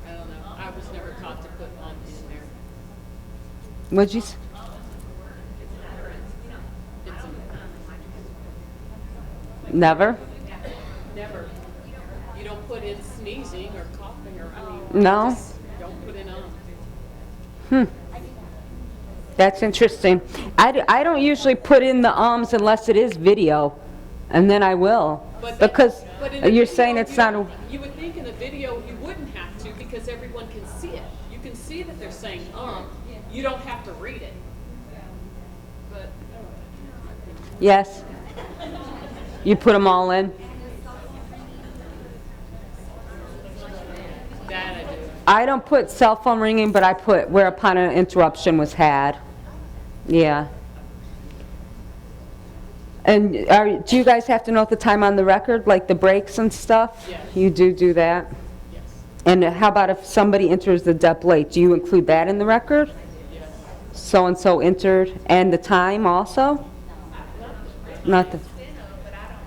don't know. I was never taught to put on in there. What'd you s- It's Never? never. You don't put in sneezing or coughing or, I mean. No? Just don't put in on. That's interesting. I don't usually put in the ums unless it is video, and then I will. But that- Because but in a you're video, saying it's not a... You would think in a video you wouldn't have to because everyone can see it. You can see that they're saying, you don't have to read it. But, Yes? You put them all in? that I do. I don't put cell phone ringing, but I put whereupon an interruption was had. Yeah. And do you guys have to note the time on the record, like the breaks and stuff? Yes. You do that? Yes. And how about if somebody enters the dep late? Do you include that in the record? Yes. So-and-so entered, and the time also? Not the... But I don't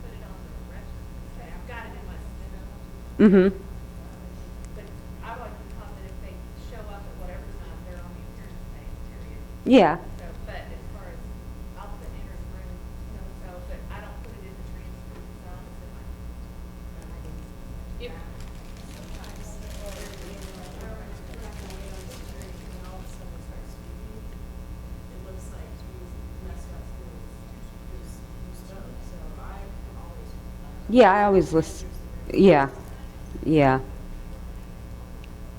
put it on the record. I've got it in my Mm-hmm. but I like to call it if they show up at whatever time they're on the appearance page, period. Yeah. So, but as far as, I'll put enters room, so, but I don't put it in the transcript, so I'll just in my. If, Yeah, I always list, yeah, yeah.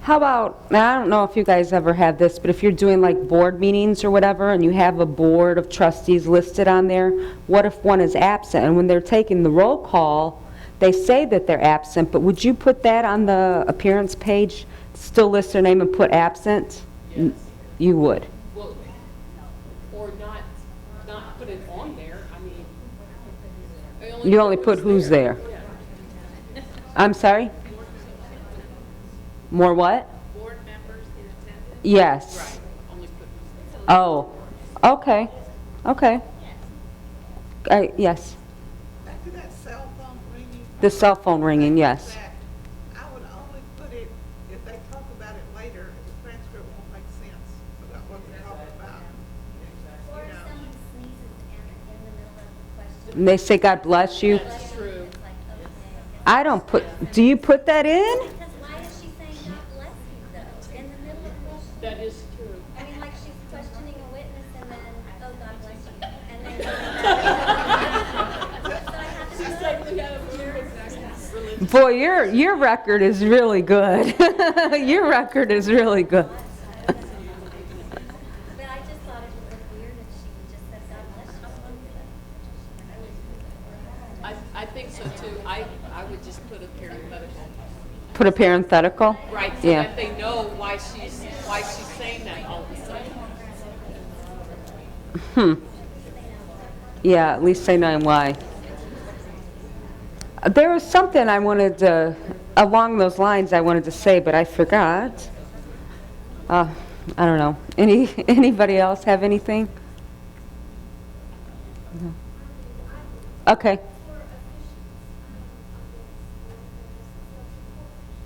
How about, now I don't know if you guys ever had this, but if you're doing like board meetings or whatever, and you have a board of trustees listed on there, what if one is absent? And when they're taking the roll call, they say that they're absent, but would you put that on the appearance page? Still list their name and put absent? yes. You would? Well, or not put it on there, I mean. I You only put who's there. Yeah. I'm sorry? More what? Board members in attendance. Yes. Right, only put who's Oh, okay, okay. Yes, Back to that cell phone ringing. the cell phone ringing, yes. That, I would only put it, if they talk about it later, the transcript won't make sense about what they're talking about. Or You if know. someone sneezes in the middle of the question. And they say, God bless you. That's true. It's like, okay. I don't put, do you put that in? Because why is she saying God bless you though, in the middle of the question? That is true. I mean, like she's questioning a witness and then, oh, God bless you. And then. So I have to She put- certainly had a very religious. Boy, your record is really good. Your record is really good. But I just thought it would look weird if she just said God bless you. I think so too. I would just put a parenthetical. Put a parenthetical? Right, so Yeah. that they know why she's saying that all of a sudden. Yeah, at least say 9Y. There was something I wanted to, along those lines I wanted to say, but I forgot. I don't know. Anybody else have anything? No. Okay.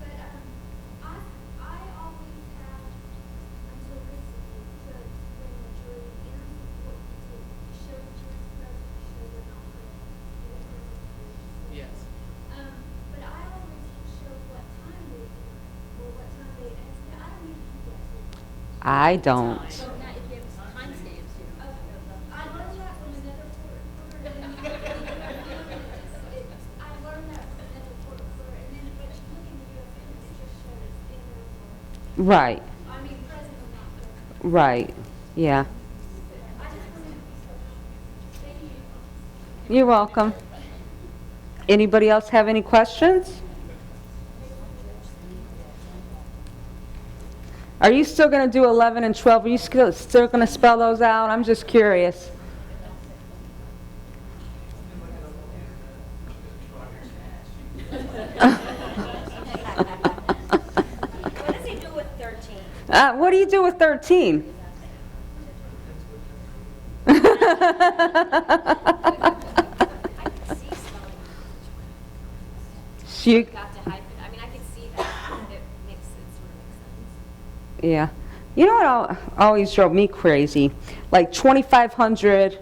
But I always have, until recently, put when the jury enters the court, to show the jury's present, show they're not present. Yes. But I always show what time they enter, or what time they exit. I don't even do that. I don't. So now if you have timestamps, you know. I learned that from another court reporter, and then I learned that from another court reporter, and then, but you look in the US, and it just shows in the report. Right, I mean, present or not present. right, yeah. I just wanted to be so, thank you. You're welcome. Anybody else have any questions? Are you still going to do 11 and 12? Are you still going to spell those out? I'm just curious. What do you do with 13? You, Got to hyphen. I mean, I could see that. It makes it sort of makes sense. yeah. You know what always drove me crazy? Like 2,500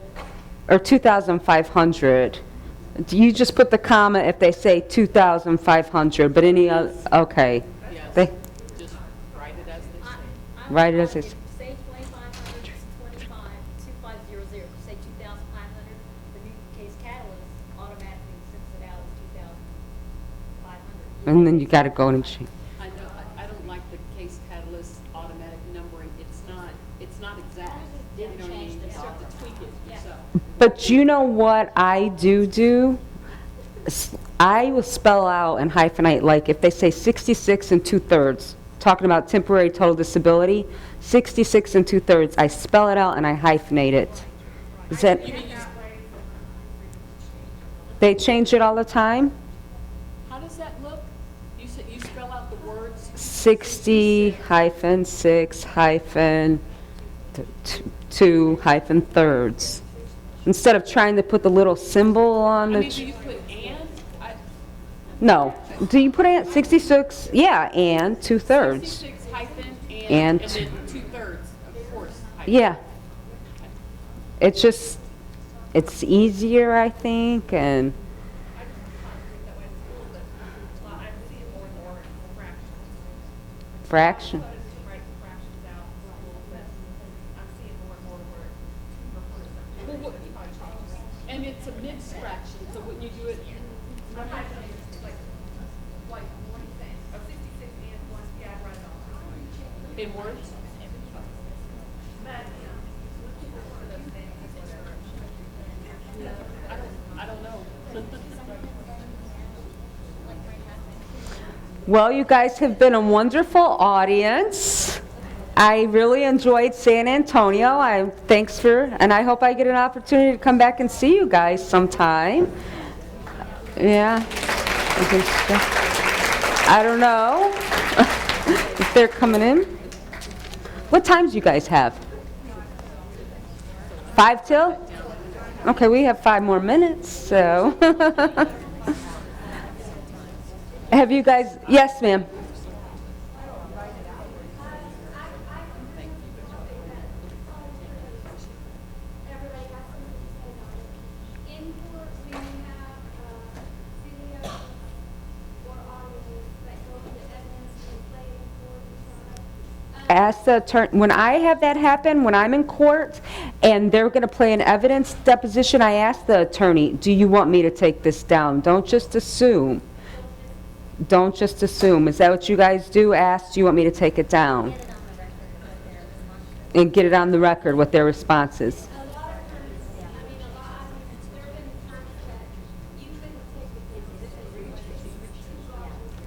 or 2,500. Do you just put the comma if they say 2,500, but any other, okay. Yes. They, Just write it as they say. Write it as If it's- Say 2,500, 2500, say 2,500, the new case catalyst automatically sends it out as 2,500. and then you got to go and change. I know, I don't like the case catalyst automatic numbering. It's not exact. You know what I mean? You still have to tweak it yourself. But you know what I do? I will spell out and hyphenate, like if they say 66 and 2/3, talking about temporary total disability, 66 and 2/3, I spell it out and I hyphenate it. Is that, they change it all the time? How does that look? You said you spell out the words? 60 hyphen 6 hyphen 2 hyphen thirds. Instead of trying to put the little symbol on I the, mean, do you put and? no. Do you put 66? Yeah, and 2/3. 66 hyphen And- and then 2/3, of course. hyphen. Yeah. It's just, it's easier, I think, and, I see it more and more in fractions. fraction. Write fractions out in school, but I'm seeing more and more where two reporters are Well, what- And it's a mixed fraction, so wouldn't you do it? I'm not saying it's like, what are you saying? Oh, 66 and 1, yeah, right on. In words? But, looking for those things, whatever. I don't know. Well, you guys have been a wonderful audience. I really enjoyed San Antonio. And I hope I get an opportunity to come back and see you guys sometime. Yeah. I don't know if they're coming in. What times do you guys have? 5 till? Okay, we have 5 more minutes, so. Have you guys, yes, ma'am. Everybody has something to say about it. In court, we have video or audio that go into evidence and play in court and trial. Ask the attorney, when I have that happen, when I'm in court and they're going to play an evidence deposition, I ask the attorney, do you want me to take this down? Don't just assume. Don't just assume. Is that what you guys do? Ask, do you want me to take it down? And get it on the record what their response is. A lot of times, there have been times that you couldn't take it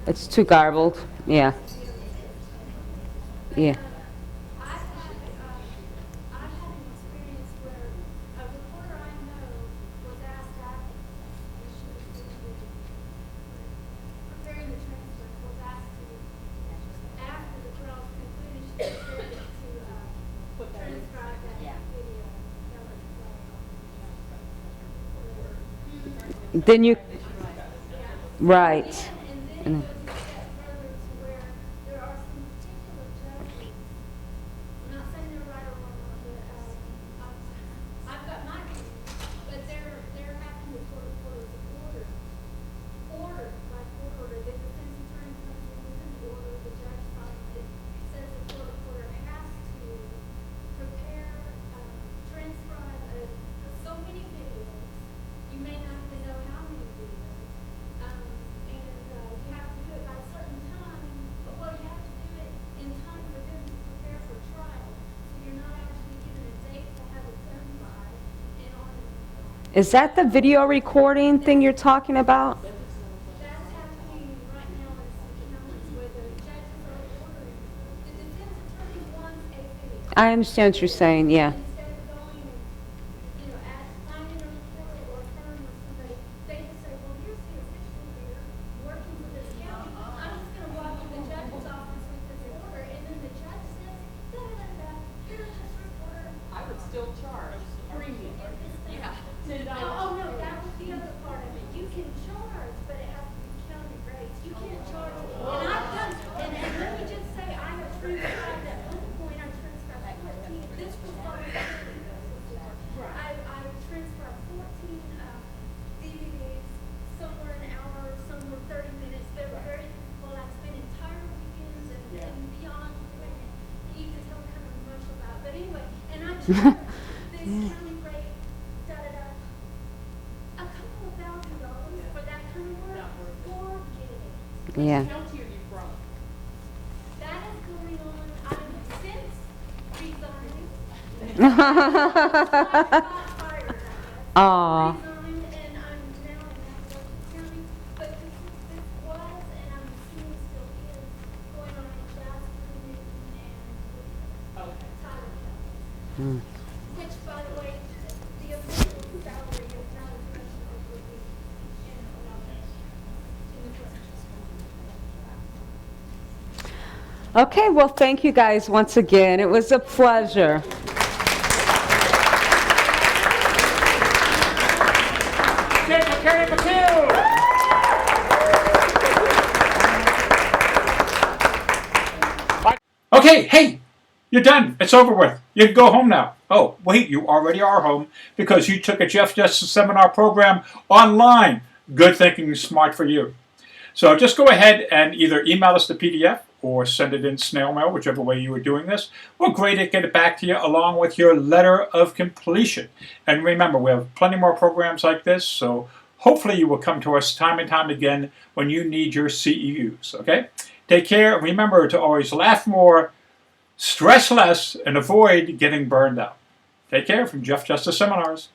because It's too garbled. Yeah. Yeah. I've had an experience where a reporter I know was asked after when she was preparing the transcript, was asked to, after the trial's concluded, she prepared it to transcribe that video. Then you, right. And then it goes a step further to where there are some particular judges, I'm not saying they're right or wrong, but I've got my view, but they're having the court reporters ordered by court order, that the defense attorney comes in with an order, the judge signs it, says the court reporter has to prepare, transcribe so many videos. You may not even know how many videos. And you have to do it by a certain time, but you have to do it in time for them to prepare for trial. So you're not actually given a date to have it done by, and on and on. Is that the video recording thing you're talking about? That's happening right now in some counties where the judges are ordering, the defense attorney wants a video. I understand what you're saying, yeah. Instead of going and, finding a reporter or a firm or somebody, they just say, well, here's the official here, working for this county. I'm just gonna walk in the judge's office with this order, and then the judge says on and you can tell I'm kind of emotional about it. But anyway, and I charge this county rate, da-da-da, a couple of $1,000 for that kind of work, forget it. Yeah. Which county are you from? That is going on, I've since resigned. I got fired, I guess. Aw. Resigned, and I'm now in Appalachian County, but this was, and I'm assuming still is, going on in Jasper, Newton, and Okay. Tyler County. Which, by the way, the official salary is not as much as it would be in the first. Okay, well, thank you guys once again. It was a pleasure. Okay, hey, you're done. It's over with. You can go home now. Oh, wait, you already are home because you took a Jeff Justice seminar program online. Good thinking, smart for you. So just go ahead and either email us the PDF or send it in snail mail, whichever way you were doing this. We're great at getting it back to you along with your letter of completion. And remember, we have plenty more programs like this, so hopefully you will come to us time and time again when you need your CEUs, okay? Take care. Remember to always laugh more, stress less, and avoid getting burned out. Take care from Jeff Justice Seminars.